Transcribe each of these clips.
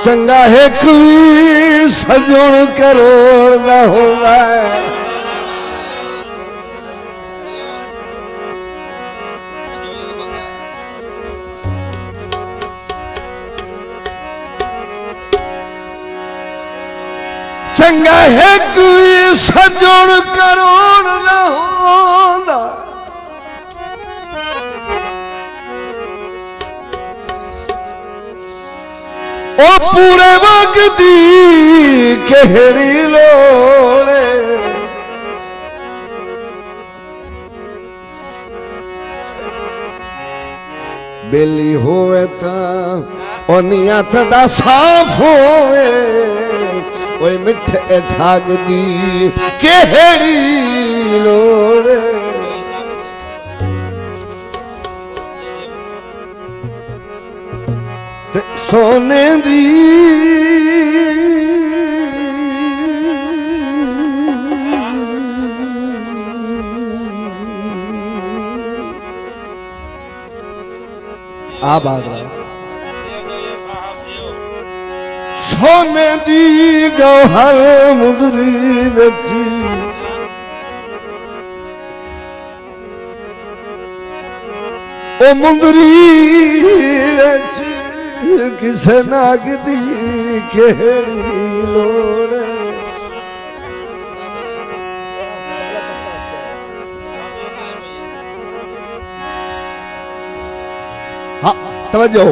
चंगा है कोई सजोण करोड़ दा होगा चंगा है कोई सजोण करोड़ दा होगा ओ पूरे वक्त दी केहड़ी लोड़े बेली होवे ता ओ नियत दा साफ होवे ओए मिठे ठाग दी केहड़ी लोड़े सोने दी आबाद सोने दी गौहर मुदरी बची ओ मुदरी बची किस नाग दी केहड़ी लोड़ हाँ तवज्जो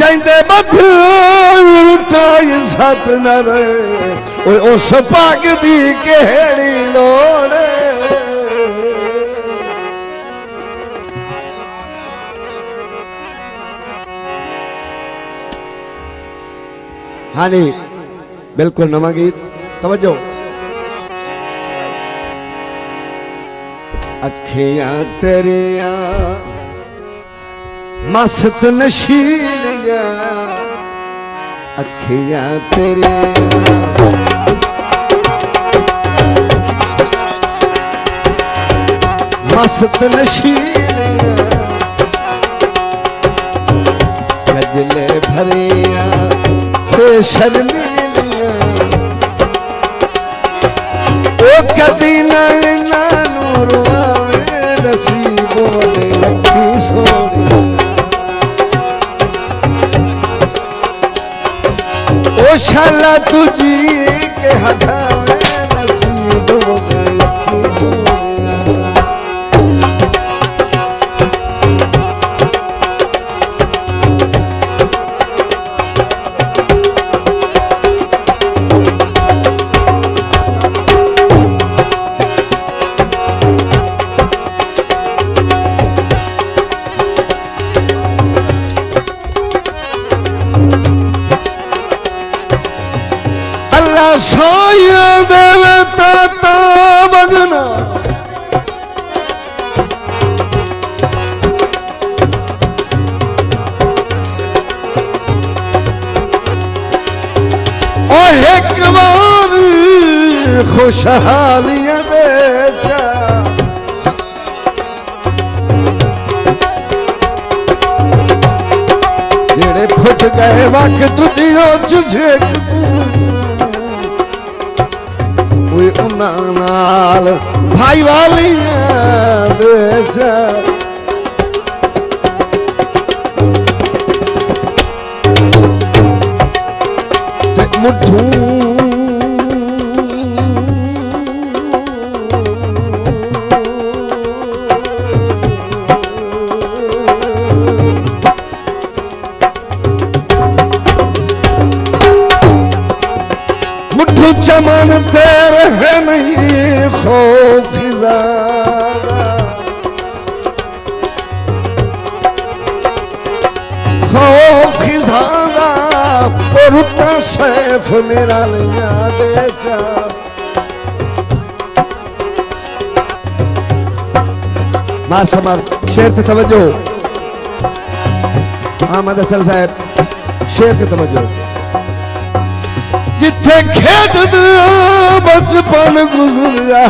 जाइंदे मथ उल्टाई सत न रहे उस पाग दी केहड़ी लोड़ हाँ जी बिल्कुल नवा गीत तवज्जो अखियां तेरिया मस्त नशीलिया अखियां तेरिया मस्त नशीलिया गजले भरिया ते शर्मीलिया ओ कदी ना नूरवावे नसीबों ने अखी सोनी ओ शाला तुझी के हटावे नसीबों ने अखी सोनी साया देवता ता बगना ओ एक बार खुशहालियां दे जा जेड़े फुट गए वक्त दियो झुझेक तू नाल भाई वालियां दे जा ते मुठू चमन तेरे है नहीं खौफ खिजाना और उतना सैफ मेरा लिया दे जा मार समार शेर से तवज्जो अहमद असल साहब शेर से तवज्जो जिथे खेड बचपन गुजरिया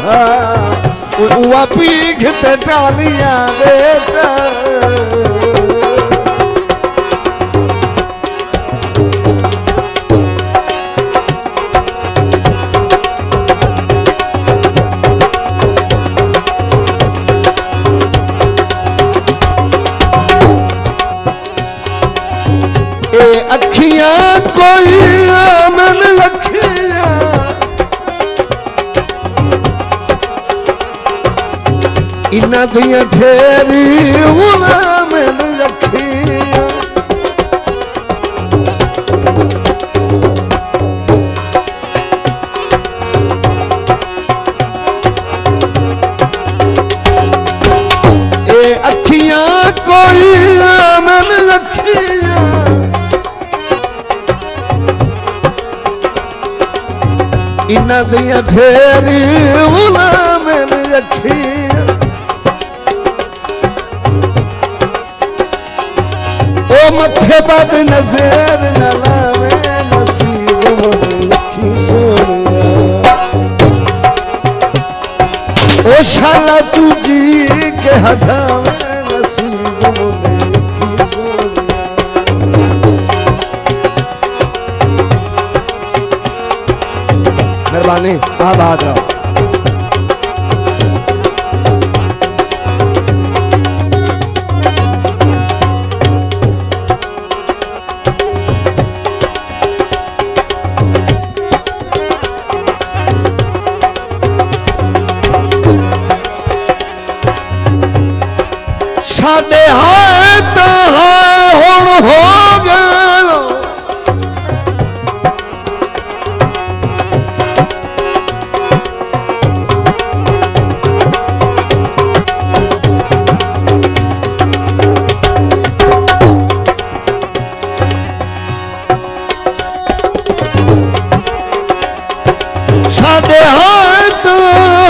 उआ पीख ते टालियां दे अखियां कोई आमन लखियां इन्ना दियां ठेरी आमन लखियां ए अखियां कोई आमन लखियां इन्ना दियां ठेरी आमन लखियां मथे बद नजर न लावे नसीब लखी सोनिया ओ शाला तू जी के हटावे नसीब लखी सोनिया मेहरबानी आबाद रहो साडे हाय तो हाय हुण हो गए साडे हाय तो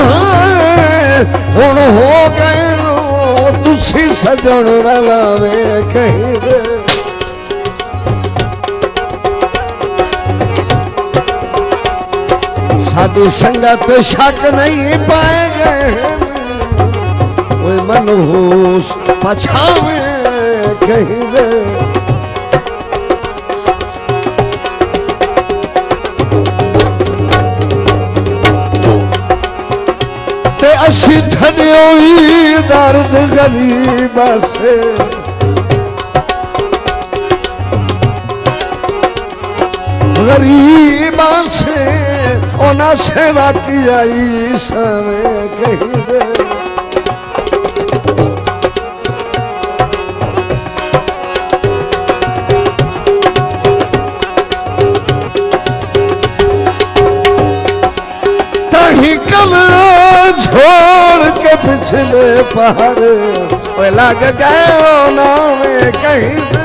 हाय हुण हो गए तुसी सजन रलावे कहीं दे साडी संगत शक नहीं पाए गए वो मनहूस पछावे कहीं दे असी धनियो ही दर्द गरीबा से गरीबा से ओना सेवा की आई समय कहीं दे तही कल छोड़ के पिछले पहाड़ लग गए नाम कहीं दे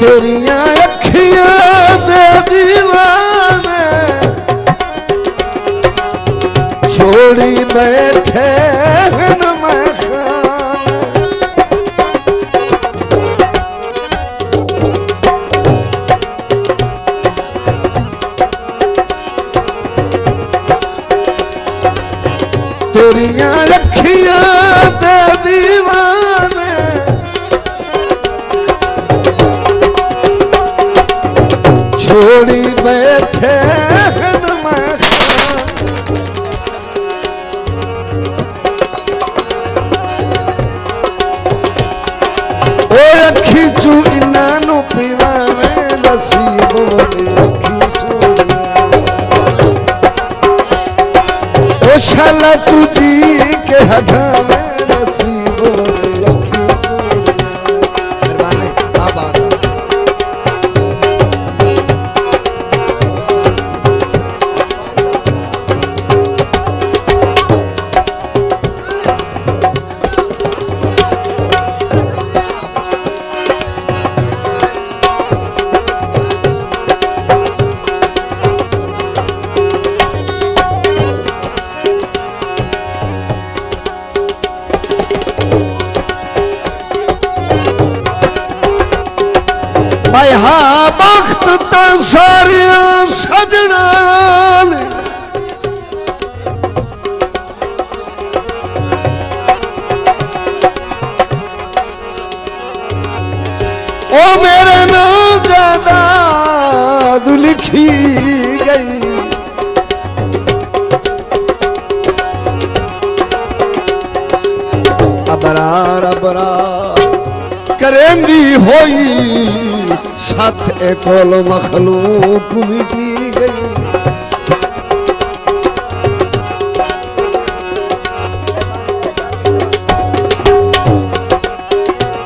तेरियां अखियां दे दीवाने छोड़ी बैठे न मैं खाने तेरियां अखियां दे दीवाने छोड़ी बैठे न मैं हाय हा बख्त तो सारिया सजना ओ मेरे नाम ज्यादा लिखी गई अबरार अबरार करेंदी होई साथ एकोल मखलूक मिटी गई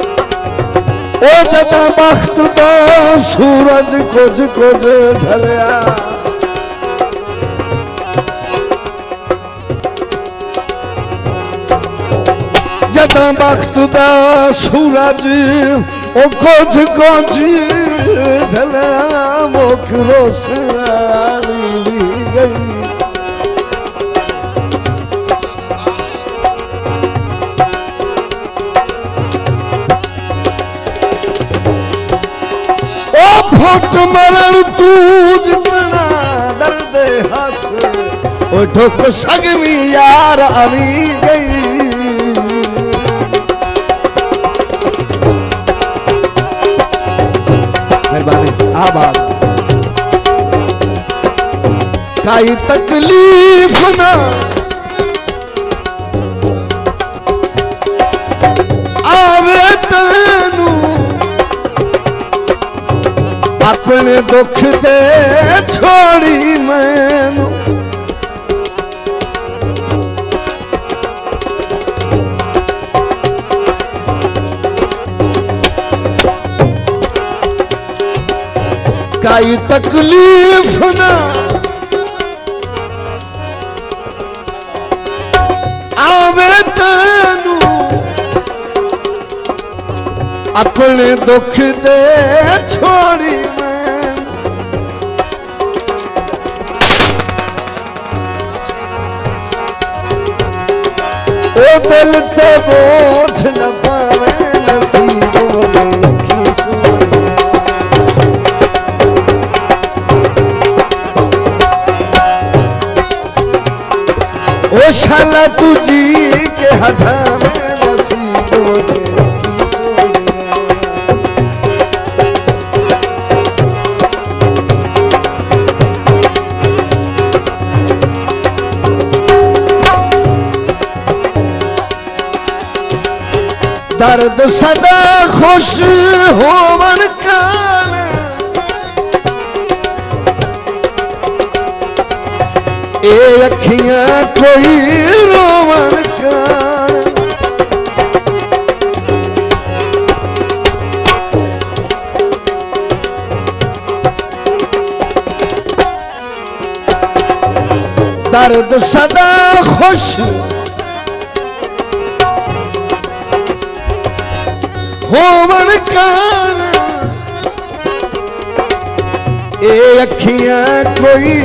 ओ जदा बख्त दा सूरज कुछ कुछ ढलिया जदा बख्त दा सूरज ओ कुछ कुछ ढलिया मुख रोशनी गई फुट मरण तू जितना दर्द हस ओ ठुक सगमी यार अवी गई मेहरबानी आबाद काई तकलीफ ना आवे तैनू अपने दुख दे छोड़ी मैनू काई तकलीफ ना आवे तैनू अपने दुख दे छोड़ी ओ दिल ते बोझ न पावे नसीबों में की ओ शाला तुझी के हटा में नसीबों में दर्द सदा खुश होवन कान ए अखियां कोई रोवन कान दर्द सदा खुश होवन कान ए अखियां कोई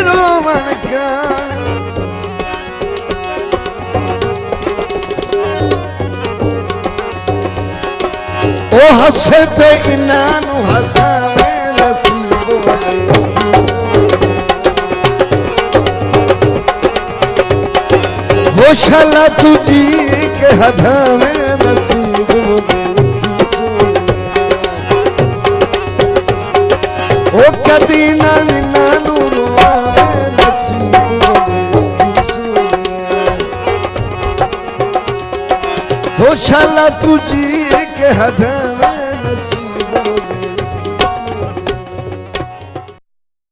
रोवन कान ओ हसे ते इन्हां नू हसावे नसीबों हो शाला तुझी के हटावे नसीबों ओ कदी ना रुआवे नसीबों की सोनिया हो शाला तुझी के हटावे